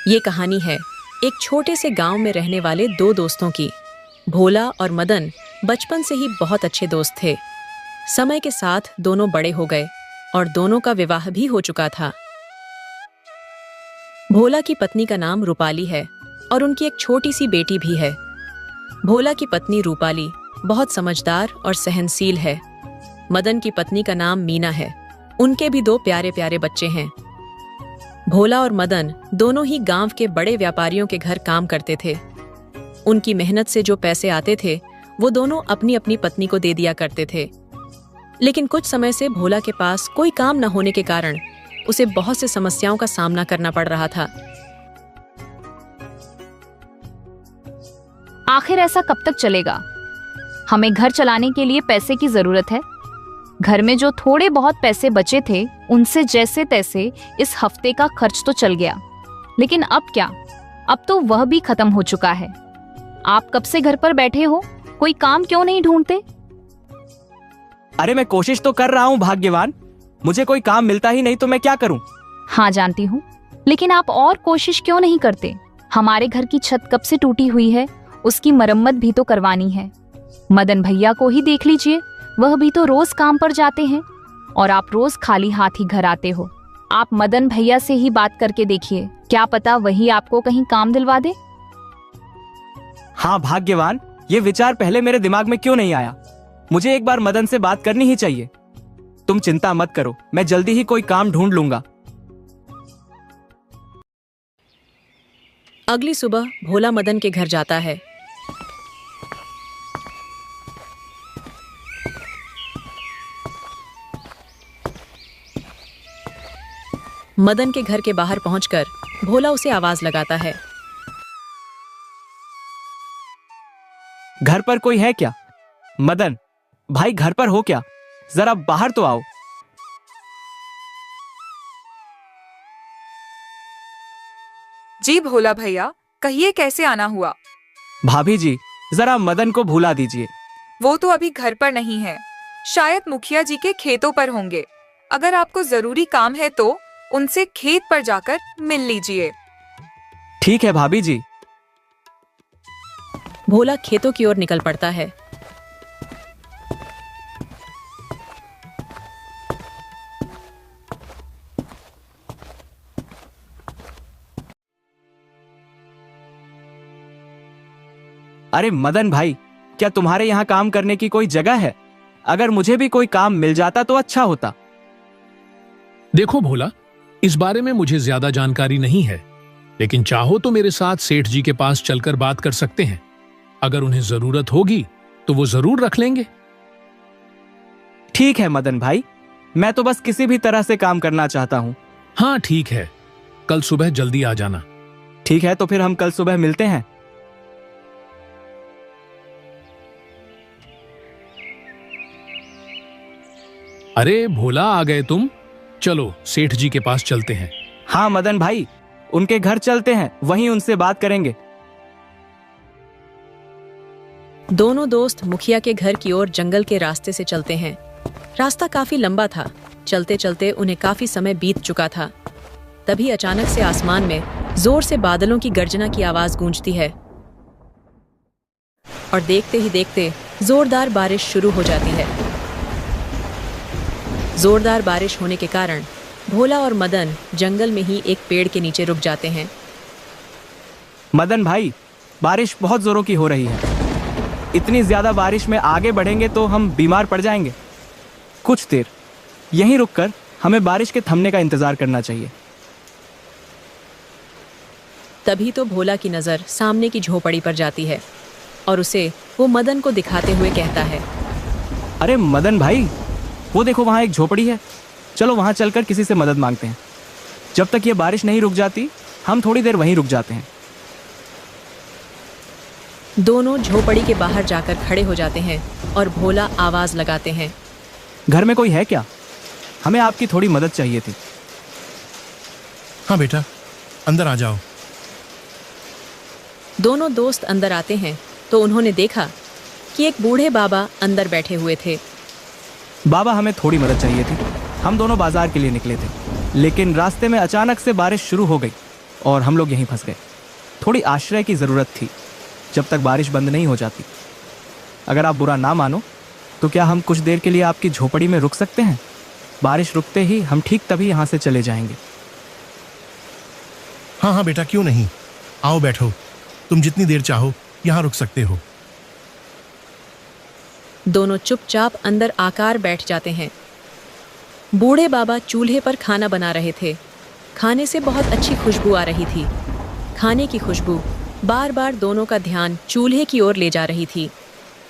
ये कहानी है एक छोटे से गांव में रहने वाले दो दोस्तों की। भोला और मदन बचपन से ही बहुत अच्छे दोस्त थे। समय के साथ दोनों बड़े हो गए और दोनों का विवाह भी हो चुका था। भोला की पत्नी का नाम रूपाली है और उनकी एक छोटी सी बेटी भी है। भोला की पत्नी रूपाली बहुत समझदार और सहनशील है। मदन की पत्नी का नाम मीना है। उनके भी दो प्यारे प्यारे बच्चे हैं। भोला और मदन दोनों ही गांव के बड़े व्यापारियों के घर काम करते थे। उनकी मेहनत से जो पैसे आते थे वो दोनों अपनी अपनी पत्नी को दे दिया करते थे। लेकिन कुछ समय से भोला के पास कोई काम न होने के कारण उसे बहुत से समस्याओं का सामना करना पड़ रहा था। आखिर ऐसा कब तक चलेगा? हमें घर चलाने के लिए पैसे की जरूरत है। घर में जो थोड़े बहुत पैसे बचे थे उनसे जैसे तैसे इस हफ्ते का खर्च तो चल गया, लेकिन अब क्या? अब तो वह भी खत्म हो चुका है। आप कब से घर पर बैठे हो? कोई काम क्यों नहीं ढूंढते? अरे मैं कोशिश तो कर रहा हूँ भाग्यवान, मुझे कोई काम मिलता ही नहीं तो मैं क्या करूँ? हाँ जानती हूँ, लेकिन आप और कोशिश क्यों नहीं करते? हमारे घर की छत कब से टूटी हुई है, उसकी मरम्मत भी तो करवानी है। मदन भैया को ही देख लीजिए, वह भी तो रोज काम पर जाते हैं और आप रोज खाली हाथ ही घर आते हो। आप मदन भैया से ही बात करके देखिए, क्या पता वही आपको कहीं काम दिलवा दे। हाँ भाग्यवान, ये विचार पहले मेरे दिमाग में क्यों नहीं आया? मुझे एक बार मदन से बात करनी ही चाहिए। तुम चिंता मत करो, मैं जल्दी ही कोई काम ढूंढ लूंगा। अगली सुबह भोला मदन के घर जाता है। मदन के घर के बाहर पहुंचकर भोला उसे आवाज लगाता है। घर पर कोई है क्या? मदन भाई घर पर हो क्या? जरा बाहर तो आओ। जी भोला भैया, कहिए कैसे आना हुआ? भाभी जी जरा मदन को भुला दीजिए। वो तो अभी घर पर नहीं है, शायद मुखिया जी के खेतों पर होंगे। अगर आपको जरूरी काम है तो उनसे खेत पर जाकर मिल लीजिए। ठीक है भाभी जी। भोला खेतों की ओर निकल पड़ता है। अरे मदन भाई, क्या तुम्हारे यहाँ काम करने की कोई जगह है? अगर मुझे भी कोई काम मिल जाता तो अच्छा होता। देखो भोला, इस बारे में मुझे ज्यादा जानकारी नहीं है, लेकिन चाहो तो मेरे साथ सेठ जी के पास चलकर बात कर सकते हैं। अगर उन्हें जरूरत होगी तो वो जरूर रख लेंगे। ठीक है मदन भाई, मैं तो बस किसी भी तरह से काम करना चाहता हूँ। हाँ ठीक है, कल सुबह जल्दी आ जाना। ठीक है, तो फिर हम कल सुबह मिलते हैं। अरे भोला, आ गए तुम? चलो सेठ जी के पास चलते हैं। हाँ मदन भाई, उनके घर चलते हैं, वहीं उनसे बात करेंगे। दोनों दोस्त मुखिया के घर की ओर जंगल के रास्ते से चलते हैं। रास्ता काफी लंबा था। चलते चलते उन्हें काफी समय बीत चुका था। तभी अचानक से आसमान में जोर से बादलों की गर्जना की आवाज गूंजती है और देखते ही देखते जोरदार बारिश शुरू हो जाती है। जोरदार बारिश होने के कारण भोला और मदन जंगल में ही एक पेड़ के नीचे रुक जाते हैं। मदन भाई, बारिश बहुत जोरों की हो रही है। इतनी ज्यादा बारिश में आगे बढ़ेंगे तो हम बीमार पड़ जाएंगे। कुछ देर यहीं रुककर हमें बारिश के थमने का इंतजार करना चाहिए। तभी तो भोला की नजर सामने की झोपड़ी पर जाती है और उसे वो मदन को दिखाते हुए कहता है। अरे मदन भाई, वो देखो वहां एक झोपड़ी है। चलो वहां चलकर किसी से मदद मांगते हैं। जब तक ये बारिश नहीं रुक जाती हम थोड़ी देर वहीं रुक जाते हैं। दोनों झोपड़ी के बाहर जाकर खड़े हो जाते हैं और भोला आवाज लगाते हैं। घर में कोई है क्या? हमें आपकी थोड़ी मदद चाहिए थी। हाँ बेटा, अंदर आ जाओ। दोनों दोस्त अंदर आते हैं तो उन्होंने देखा कि एक बूढ़े बाबा अंदर बैठे हुए थे। बाबा, हमें थोड़ी मदद चाहिए थी। हम दोनों बाजार के लिए निकले थे, लेकिन रास्ते में अचानक से बारिश शुरू हो गई। और हम लोग यहीं फंस गए। थोड़ी आश्रय की ज़रूरत थी जब तक बारिश बंद नहीं हो जाती। अगर आप बुरा ना मानो तो क्या हम कुछ देर के लिए आपकी झोपड़ी में रुक सकते हैं? बारिश रुकते ही हम ठीक तभी यहाँ से चले जाएंगे। हाँ हाँ बेटा, क्यों नहीं, आओ बैठो। तुम जितनी देर चाहो यहाँ रुक सकते हो। दोनों चुपचाप अंदर आकर बैठ जाते हैं। बूढ़े बाबा चूल्हे पर खाना बना रहे थे। खाने से बहुत अच्छी खुशबू आ रही थी। खाने की खुशबू बार बार दोनों का ध्यान चूल्हे की ओर ले जा रही थी,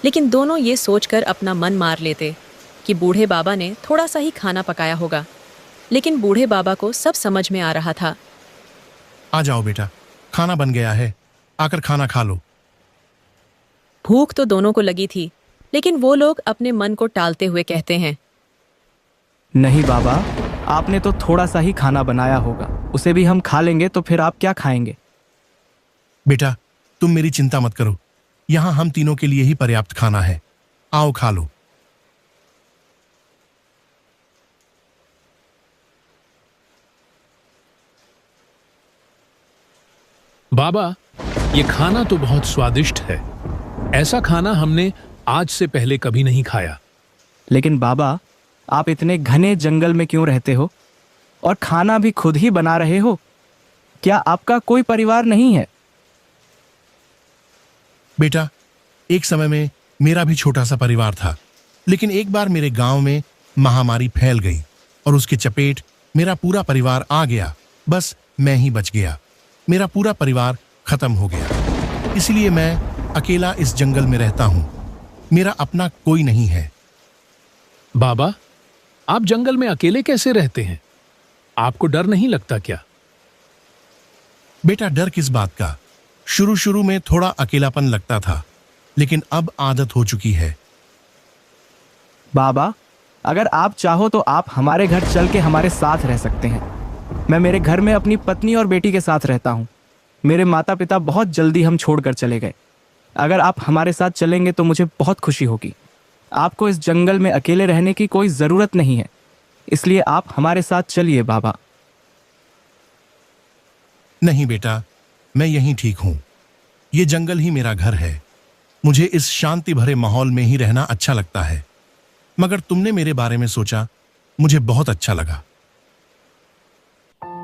लेकिन दोनों ये सोचकर अपना मन मार लेते कि बूढ़े बाबा ने थोड़ा सा ही खाना पकाया होगा। लेकिन बूढ़े बाबा को सब समझ में आ रहा था। आ जाओ बेटा, खाना बन गया है, आकर खाना खा लो। भूख तो दोनों को लगी थी, लेकिन वो लोग अपने मन को टालते हुए कहते हैं, नहीं बाबा, आपने तो थोड़ा सा ही खाना बनाया होगा, उसे भी हम खा लेंगे तो फिर आप क्या खाएंगे? बेटा तुम मेरी चिंता मत करो, यहाँ हम तीनों के लिए ही पर्याप्त खाना है। आओ खा लो। बाबा, ये खाना तो बहुत स्वादिष्ट है। ऐसा खाना हमने आज से पहले कभी नहीं खाया। लेकिन बाबा, आप इतने घने जंगल में क्यों रहते हो और खाना भी खुद ही बना रहे हो? क्या आपका कोई परिवार नहीं है? बेटा, एक समय में मेरा भी छोटा सा परिवार था, लेकिन एक बार मेरे गांव में महामारी फैल गई और उसके चपेट मेरा पूरा परिवार आ गया। बस मैं ही बच गया। मेरा पूरा परिवार खत्म हो गया। इसलिए मैं अकेला इस जंगल में रहता हूं। मेरा अपना कोई नहीं है। बाबा, आप जंगल में अकेले कैसे रहते हैं? आपको डर नहीं लगता क्या? बेटा, डर किस बात का? शुरू शुरू में थोड़ा अकेलापन लगता था, लेकिन अब आदत हो चुकी है। बाबा, अगर आप चाहो तो आप हमारे घर चल के हमारे साथ रह सकते हैं। मैं मेरे घर में अपनी पत्नी और बेटी के साथ रहता हूँ। मेरे माता पिता बहुत जल्दी हम छोड़कर चले गए। अगर आप हमारे साथ चलेंगे तो मुझे बहुत खुशी होगी। आपको इस जंगल में अकेले रहने की कोई ज़रूरत नहीं है, इसलिए आप हमारे साथ चलिए बाबा। नहीं बेटा, मैं यहीं ठीक हूं। ये जंगल ही मेरा घर है। मुझे इस शांति भरे माहौल में ही रहना अच्छा लगता है। मगर तुमने मेरे बारे में सोचा, मुझे बहुत अच्छा लगा।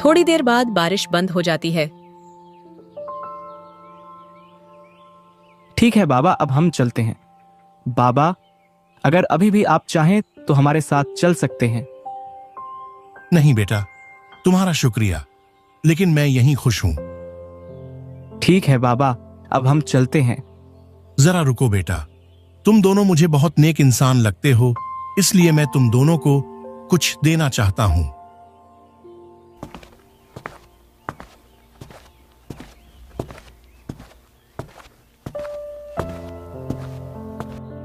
थोड़ी देर बाद बारिश बंद हो जाती है। ठीक है बाबा, अब हम चलते हैं। बाबा, अगर अभी भी आप चाहें तो हमारे साथ चल सकते हैं। नहीं बेटा, तुम्हारा शुक्रिया, लेकिन मैं यहीं खुश हूं। ठीक है बाबा, अब हम चलते हैं। जरा रुको बेटा, तुम दोनों मुझे बहुत नेक इंसान लगते हो, इसलिए मैं तुम दोनों को कुछ देना चाहता हूं।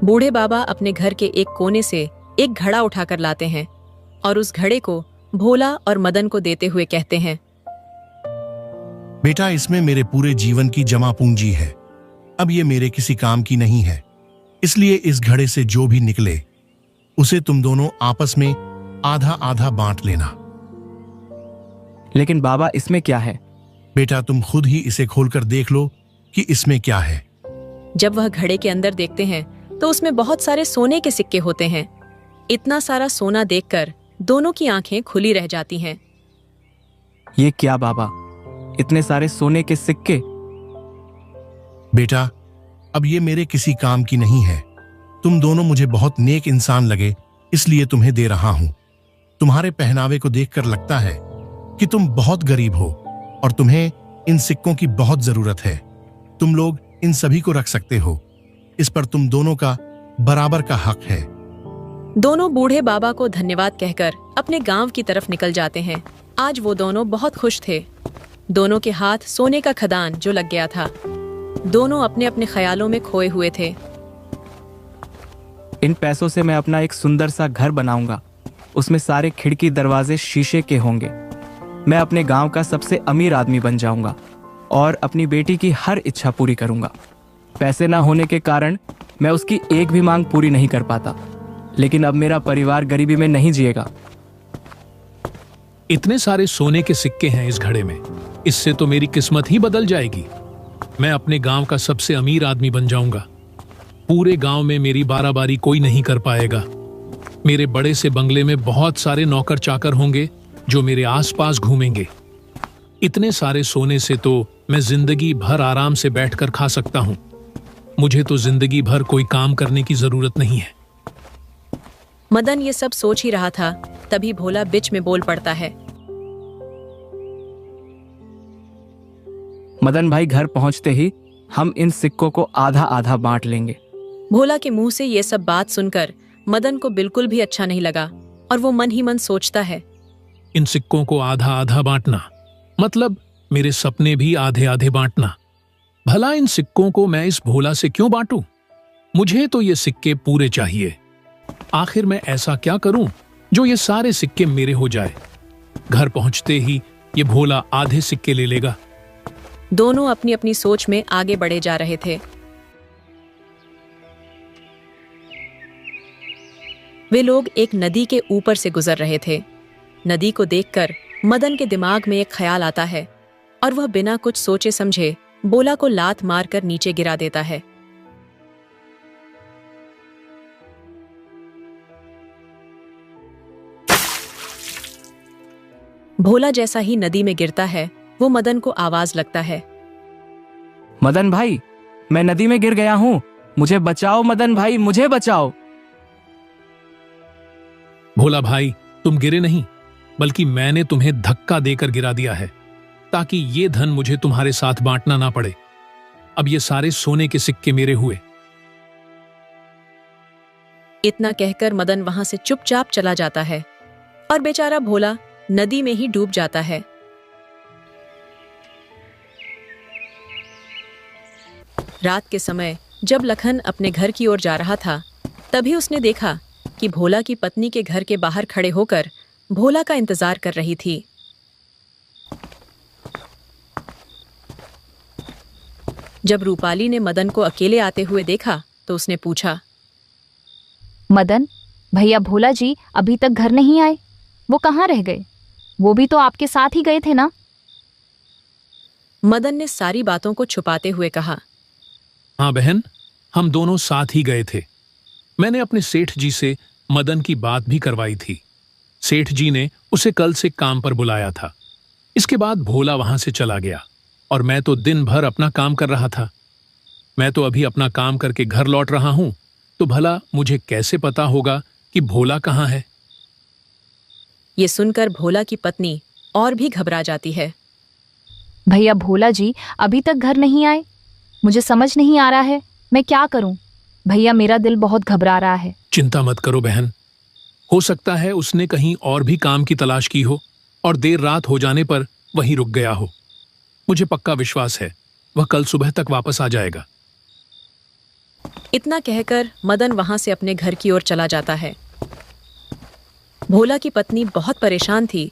बूढ़े बाबा अपने घर के एक कोने से एक घड़ा उठाकर लाते हैं और उस घड़े को भोला और मदन को देते हुए कहते हैं, बेटा, इसमें मेरे पूरे जीवन की जमा पूंजी है। अब ये मेरे किसी काम की नहीं है, इसलिए इस घड़े से जो भी निकले उसे तुम दोनों आपस में आधा आधा बांट लेना। लेकिन बाबा, इसमें क्या है? बेटा, तुम खुद ही इसे खोलकर देख लो कि इसमें क्या है। जब वह घड़े के अंदर देखते हैं तो उसमें बहुत सारे सोने के सिक्के होते हैं। इतना सारा सोना देखकर दोनों की आंखें खुली रह जाती हैं। ये क्या बाबा, इतने सारे सोने के सिक्के? बेटा, अब ये मेरे किसी काम की नहीं है। तुम दोनों मुझे बहुत नेक इंसान लगे, इसलिए तुम्हें दे रहा हूं। तुम्हारे पहनावे को देखकर लगता है कि तुम बहुत गरीब हो और तुम्हें इन सिक्कों की बहुत जरूरत है। तुम लोग इन सभी को रख सकते हो। इस पर तुम दोनों का बराबर का हक है। दोनों बूढ़े बाबा को धन्यवाद कहकर अपने गांव की तरफ निकल जाते हैं। आज वो दोनों बहुत खुश थे। दोनों के हाथ सोने का खदान जो लग गया था। दोनों अपने अपने ख्यालों में खोए हुए थे। इन पैसों से मैं अपना एक सुंदर सा घर बनाऊंगा। उसमें सारे खिड़की दरवाजे शीशे के होंगे। मैं अपने गांव का सबसे अमीर आदमी बन जाऊंगा और अपनी बेटी की हर इच्छा पूरी करूंगा। पैसे ना होने के कारण मैं उसकी एक भी मांग पूरी नहीं कर पाता, लेकिन अब मेरा परिवार गरीबी में नहीं जिएगा। इतने सारे सोने के सिक्के हैं इस घड़े में। इससे तो मेरी किस्मत ही बदल जाएगी। मैं अपने गांव का सबसे अमीर आदमी बन जाऊंगा। पूरे गांव में मेरी बाराबारी कोई नहीं कर पाएगा। मेरे बड़े से बंगले में बहुत सारे नौकर चाकर होंगे जो मेरे आसपास घूमेंगे। इतने सारे सोने से तो मैं जिंदगी भर आराम से बैठकर खा सकता हूं। मुझे तो जिंदगी भर कोई काम करने की जरूरत नहीं है। मदन ये सब सोच ही रहा था, तभी भोला बीच में बोल पड़ता है। मदन भाई, घर पहुंचते ही हम इन सिक्कों को आधा आधा बांट लेंगे। भोला के मुंह से ये सब बात सुनकर मदन को बिल्कुल भी अच्छा नहीं लगा और वो मन ही मन सोचता है, इन सिक्कों को आधा आधा बांटना मतलब मेरे सपने भी आधे आधे बांटना। भला इन सिक्कों को मैं इस भोला से क्यों बांटूं? मुझे तो ये सिक्के पूरे चाहिए। आखिर मैं ऐसा क्या करूं जो ये सारे सिक्के मेरे हो जाए? घर पहुंचते ही ये भोला आधे सिक्के ले लेगा। दोनों अपनी अपनी सोच में आगे बढ़े जा रहे थे। वे लोग एक नदी के ऊपर से गुजर रहे थे। नदी को देखकर मदन के दिमाग में एक ख्याल आता है और वह बिना कुछ सोचे समझे भोला को लात मारकर नीचे गिरा देता है। भोला जैसा ही नदी में गिरता है, वो मदन को आवाज लगता है, मदन भाई, मैं नदी में गिर गया हूं, मुझे बचाओ मदन भाई, मुझे बचाओ। भोला भाई, तुम गिरे नहीं, बल्कि मैंने तुम्हें धक्का देकर गिरा दिया है ताकि ये धन मुझे तुम्हारे साथ बांटना ना पड़े। अब ये सारे सोने के सिक्के मेरे हुए। इतना कहकर मदन वहां से चुपचाप चला जाता है और बेचारा भोला नदी में ही डूब जाता है। रात के समय जब लखन अपने घर की ओर जा रहा था, तभी उसने देखा कि भोला की पत्नी के घर के बाहर खड़े होकर भोला का इंतजार कर रही थी। जब रूपाली ने मदन को अकेले आते हुए देखा तो उसने पूछा, मदन भैया भोला जी अभी तक घर नहीं आए, वो कहाँ रह गए? वो भी तो आपके साथ ही गए थे ना? मदन ने सारी बातों को छुपाते हुए कहा, हाँ बहन, हम दोनों साथ ही गए थे। मैंने अपने सेठ जी से मदन की बात भी करवाई थी। सेठ जी ने उसे कल से काम पर बुलाया था। इसके बाद भोला वहां से चला गया और मैं तो दिन भर अपना काम कर रहा था। मैं तो अभी अपना काम करके घर लौट रहा हूं, तो भला मुझे कैसे पता होगा कि भोला कहाँ है? ये सुनकर भोला की पत्नी और भी घबरा जाती है। भैया भोला जी अभी तक घर नहीं आए, मुझे समझ नहीं आ रहा है, मैं क्या करूं? भैया मेरा दिल बहुत घबरा रहा है। चिंता मत करो बहन, हो सकता है उसने कहीं और भी काम की तलाश की हो और देर रात हो जाने पर वहीं रुक गया हो। मुझे पक्का विश्वास है वह कल सुबह तक वापस आ जाएगा। इतना कहकर मदन वहां से अपने घर की ओर चला जाता है। भोला की पत्नी बहुत परेशान थी,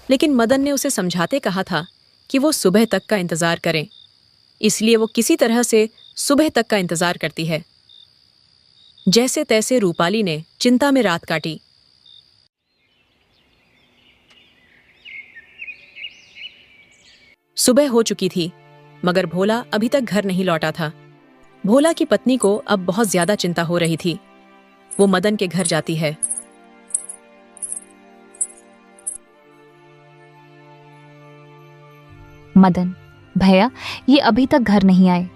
लेकिन मदन ने उसे समझाते कहा था कि वो सुबह तक का इंतजार करें, इसलिए वो किसी तरह से सुबह तक का इंतजार करती है। जैसे तैसे रूपाली ने चिंता में रात काटी। सुबह हो चुकी थी, मगर भोला अभी तक घर नहीं लौटा था। भोला की पत्नी को अब बहुत ज्यादा चिंता हो रही थी। वो मदन के घर जाती है। मदन भैया ये अभी तक घर नहीं आए,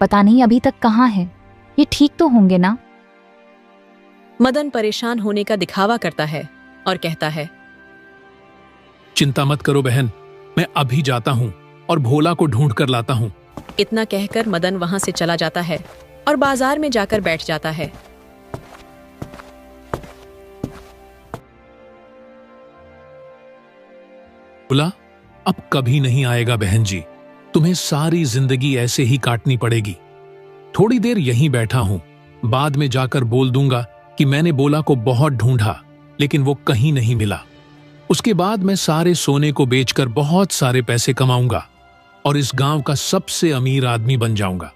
पता नहीं अभी तक कहाँ है। ये ठीक तो होंगे ना? मदन परेशान होने का दिखावा करता है और कहता है, चिंता मत करो बहन, मैं अभी जाता हूं और भोला को ढूंढ कर लाता हूं। इतना कहकर मदन वहां से चला जाता है और बाजार में जाकर बैठ जाता है। भोला अब कभी नहीं आएगा बहन जी, तुम्हें सारी जिंदगी ऐसे ही काटनी पड़ेगी। थोड़ी देर यहीं बैठा हूं, बाद में जाकर बोल दूंगा कि मैंने भोला को बहुत ढूंढा लेकिन वो कहीं नहीं मिला। उसके बाद मैं सारे सोने को बेचकर बहुत सारे पैसे कमाऊंगा और इस गांव का सबसे अमीर आदमी बन जाऊंगा।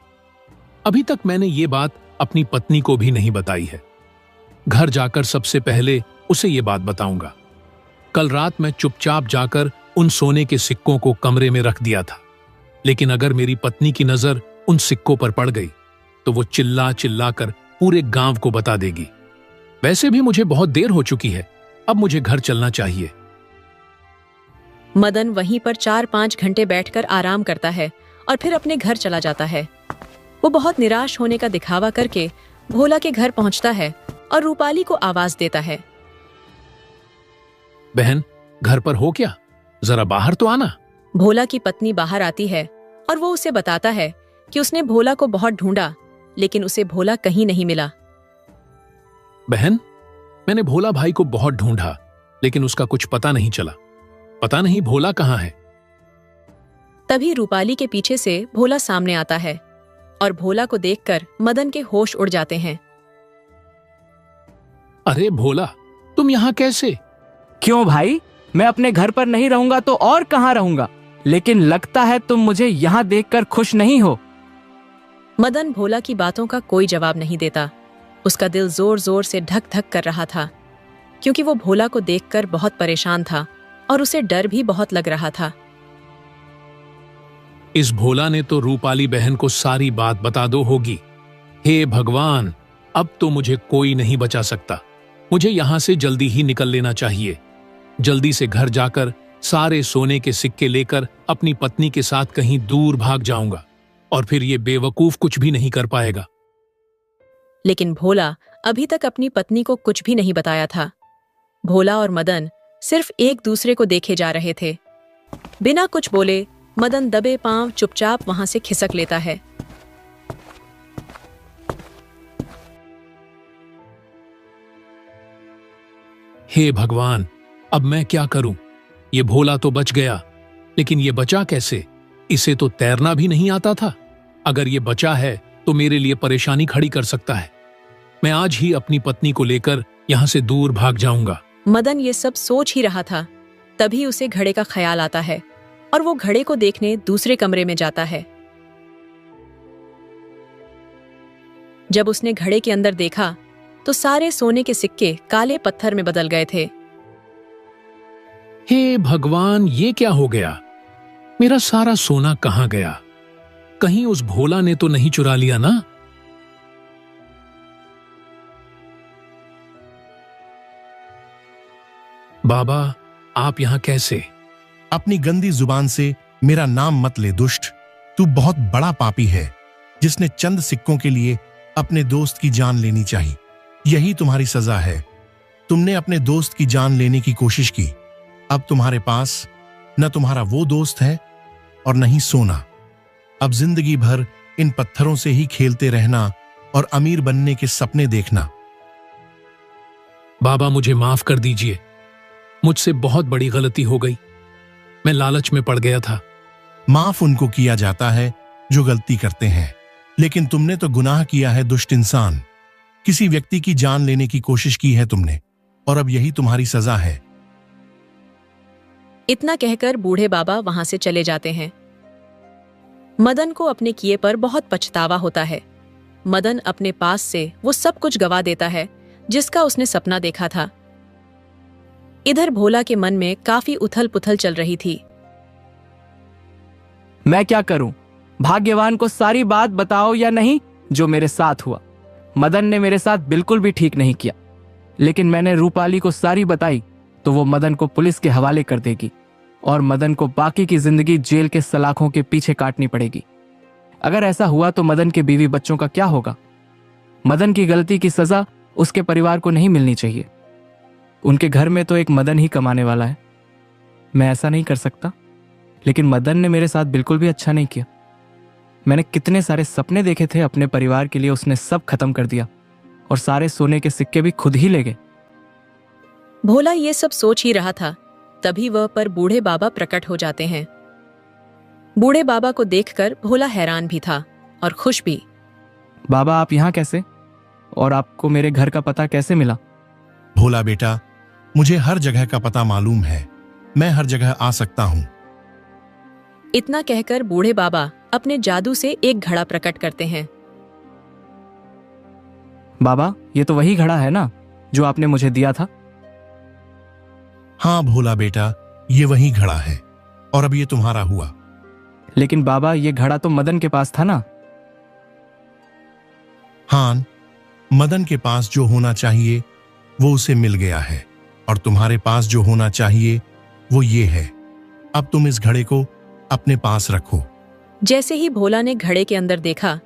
अभी तक मैंने ये बात अपनी पत्नी को भी नहीं बताई है। घर जाकर सबसे पहले उसे ये बात बताऊंगा। कल रात मैं चुपचाप जाकर उन सोने के सिक्कों को कमरे में रख दिया था, लेकिन अगर मेरी पत्नी की नजर उन सिक्कों पर पड़ गई तो वो चिल्ला चिल्ला कर पूरे गांव को बता देगी। वैसे भी मुझे बहुत देर हो चुकी है, अब मुझे घर चलना चाहिए। मदन वहीं पर 4-5 घंटे बैठकर आराम करता है और फिर अपने घर चला जाता है। वो बहुत निराश होने का दिखावा करके भोला के घर पहुंचता है और रूपाली को आवाज देता है। बहन, घर पर हो क्या? जरा बाहर तो आना। भोला की पत्नी बाहर आती है और वो उसे बताता है कि उसने भोला को बहुत ढूंढा, लेकिन उसे भोला कहीं नहीं मिला। बहन, मैंने भोला भाई को बहुत ढूंढा, लेकिन उसका कुछ पता नहीं चला। पता नहीं भोला कहाँ है। तभी रूपाली के पीछे से भोला सामने आता है और भोला को देखकर मदन के होश उड़ जाते हैं। अरे भोला, तुम यहाँ कैसे? क्यों भाई, मैं अपने घर पर नहीं रहूंगा तो और कहाँ रहूंगा, लेकिन लगता है तुम मुझे यहाँ देखकर खुश नहीं हो। मदन भोला की बातों का कोई जवाब नहीं देता। उसका दिल जोर जोर से धक धक कर रहा था, क्योंकि वो भोला को देखकर बहुत परेशान था और उसे डर भी बहुत लग रहा था। इस भोला ने तो रूपाली बहन को सारी बात बता दो होगी। हे भगवान, अब तो मुझे कोई नहीं बचा सकता। मुझे यहां से जल्दी ही निकल लेना चाहिए। जल्दी से घर जाकर सारे सोने के सिक्के लेकर अपनी पत्नी के साथ कहीं दूर भाग जाऊंगा और फिर ये बेवकूफ कुछ भी नहीं कर पाएगा। लेकिन भोला अभी तक अपनी पत्नी को कुछ भी नहीं बताया था। भोला और मदन सिर्फ एक दूसरे को देखे जा रहे थे। बिना कुछ बोले मदन दबे पांव चुपचाप वहां से खिसक लेता है। हे भगवान, अब मैं क्या करूं? ये भोला तो बच गया, लेकिन ये बचा कैसे? इसे तो तैरना भी नहीं आता था। अगर ये बचा है तो मेरे लिए परेशानी खड़ी कर सकता है। मैं आज ही अपनी पत्नी को लेकर यहां से दूर भाग जाऊंगा। मदन ये सब सोच ही रहा था, तभी उसे घड़े का ख्याल आता है और वो घड़े को देखने दूसरे कमरे में जाता है। जब उसने घड़े के अंदर देखा तो सारे सोने के सिक्के काले पत्थर में बदल गए थे। हे भगवान, ये क्या हो गया? मेरा सारा सोना कहां गया? कहीं उस भोला ने तो नहीं चुरा लिया ना? बाबा, आप यहां कैसे? अपनी गंदी जुबान से मेरा नाम मत ले दुष्ट। तू बहुत बड़ा पापी है, जिसने चंद सिक्कों के लिए अपने दोस्त की जान लेनी चाहिए। यही तुम्हारी सजा है। तुमने अपने दोस्त की जान लेने की कोशिश की। अब तुम्हारे पास न तुम्हारा वो दोस्त है और न ही सोना। अब जिंदगी भर इन पत्थरों से ही खेलते रहना और अमीर बनने के सपने देखना। बाबा, मुझे माफ कर दीजिए। मुझसे बहुत बड़ी गलती हो गई। मैं लालच में पड़ गया था। माफ उनको किया जाता है जो गलती करते हैं, लेकिन तुमने तो गुनाह किया है दुष्ट इंसान। किसी व्यक्ति की जान लेने की कोशिश की है तुमने, और अब यही तुम्हारी सजा है। इतना कहकर बूढ़े बाबा वहां से चले जाते हैं। मदन को अपने किए पर बहुत पछतावा होता है। मदन अपने पास से वो सब कुछ गवा देता है जिसका उसने सपना देखा था। इधर भोला के मन में काफी उथल पुथल चल रही थी। मैं क्या करूं? भाग्यवान को सारी बात बताओ या नहीं जो मेरे साथ हुआ। मदन ने मेरे साथ बिल्कुल भी ठीक नहीं किया, लेकिन मैंने रूपाली को सारी बताई तो वो मदन को पुलिस के हवाले कर देगी और मदन को बाकी की जिंदगी जेल के सलाखों के पीछे काटनी पड़ेगी। अगर ऐसा हुआ तो मदन के बीवी बच्चों का क्या होगा? मदन की गलती की सजा उसके परिवार को नहीं मिलनी चाहिए। उनके घर में तो एक मदन ही कमाने वाला है। मैं ऐसा नहीं कर सकता, लेकिन मदन ने मेरे साथ बिल्कुल भी अच्छा नहीं किया। मैंने कितने सारे सपने देखे थे अपने परिवार के लिए, उसने सब खत्म कर दिया और सारे सोने के सिक्के भी खुद ही ले गए। भोला ये सब सोच ही रहा था, तभी वह पर बूढ़े बाबा प्रकट हो जाते हैं। बूढ़े बाबा को देखकर भोला हैरान भी था और खुश भी। बाबा, आप यहाँ कैसे? और आपको मेरे घर का पता कैसे मिला? भोला बेटा, मुझे हर जगह का पता मालूम है। मैं हर जगह आ सकता हूं। इतना कहकर बूढ़े बाबा अपने जादू से एक घड़ा प्रकट करते हैं। बाबा, ये तो वही घड़ा है ना जो आपने मुझे दिया था? हाँ भोला बेटा, ये वही घड़ा है। और अब ये तुम्हारा हुआ। लेकिन बाबा, ये घड़ा तो मदन के पास था ना। हान, मदन के पास जो होना चाहिए वो उसे मिल गया है, और तुम्हारे पास जो होना चाहिए वो ये है। अब तुम इस घड़े को अपने पास रखो। जैसे ही भोला ने घड़े के अंदर देखा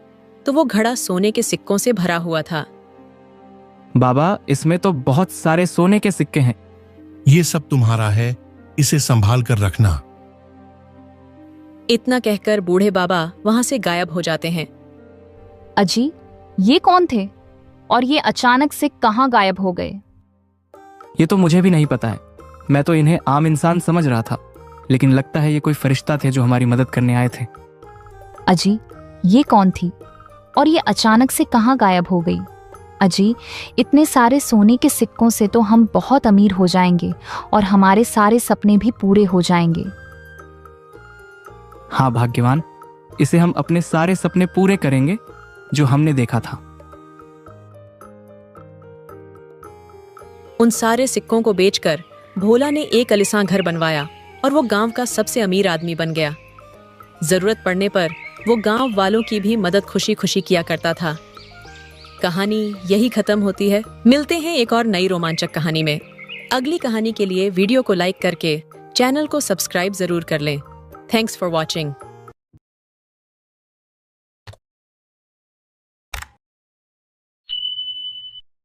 तो वो घड़ा सोने के सिक्कों से भरा हुआ था। बाबा, इसमें तो बहुत सारे सोने के सिक्के हैं। ये सब तुम्हारा है, इसे संभाल कर रखना। इतना कहकर बूढ़े बाबा वहां से गायब हो जाते हैं। अजी, ये कौन थे और ये अचानक से कहाँ गायब हो गए? ये तो मुझे भी नहीं पता है। मैं तो इन्हें आम इंसान समझ रहा था, लेकिन लगता है ये कोई फरिश्ता थे जो हमारी मदद करने आए थे। अजी, ये कौन थी और ये अचानक से कहाँ गायब हो गई? अजी, इतने सारे सोने के सिक्कों से तो हम बहुत अमीर हो जाएंगे और हमारे सारे सपने भी पूरे हो जाएंगे। हाँ भाग्यवान, इसे हम अपने सारे सपने पूरे करेंगे जो हमने देखा था। उन सारे सिक्कों को बेचकर भोला ने एक आलीशान घर बनवाया और वो गांव का सबसे अमीर आदमी बन गया। जरूरत पड़ने पर वो गांव वालों की भी मदद खुशी खुशी किया करता था। कहानी यही खत्म होती है। मिलते हैं एक और नई रोमांचक कहानी में। अगली कहानी के लिए वीडियो को लाइक करके चैनल को सब्सक्राइब जरूर कर लें। Thanks for watching.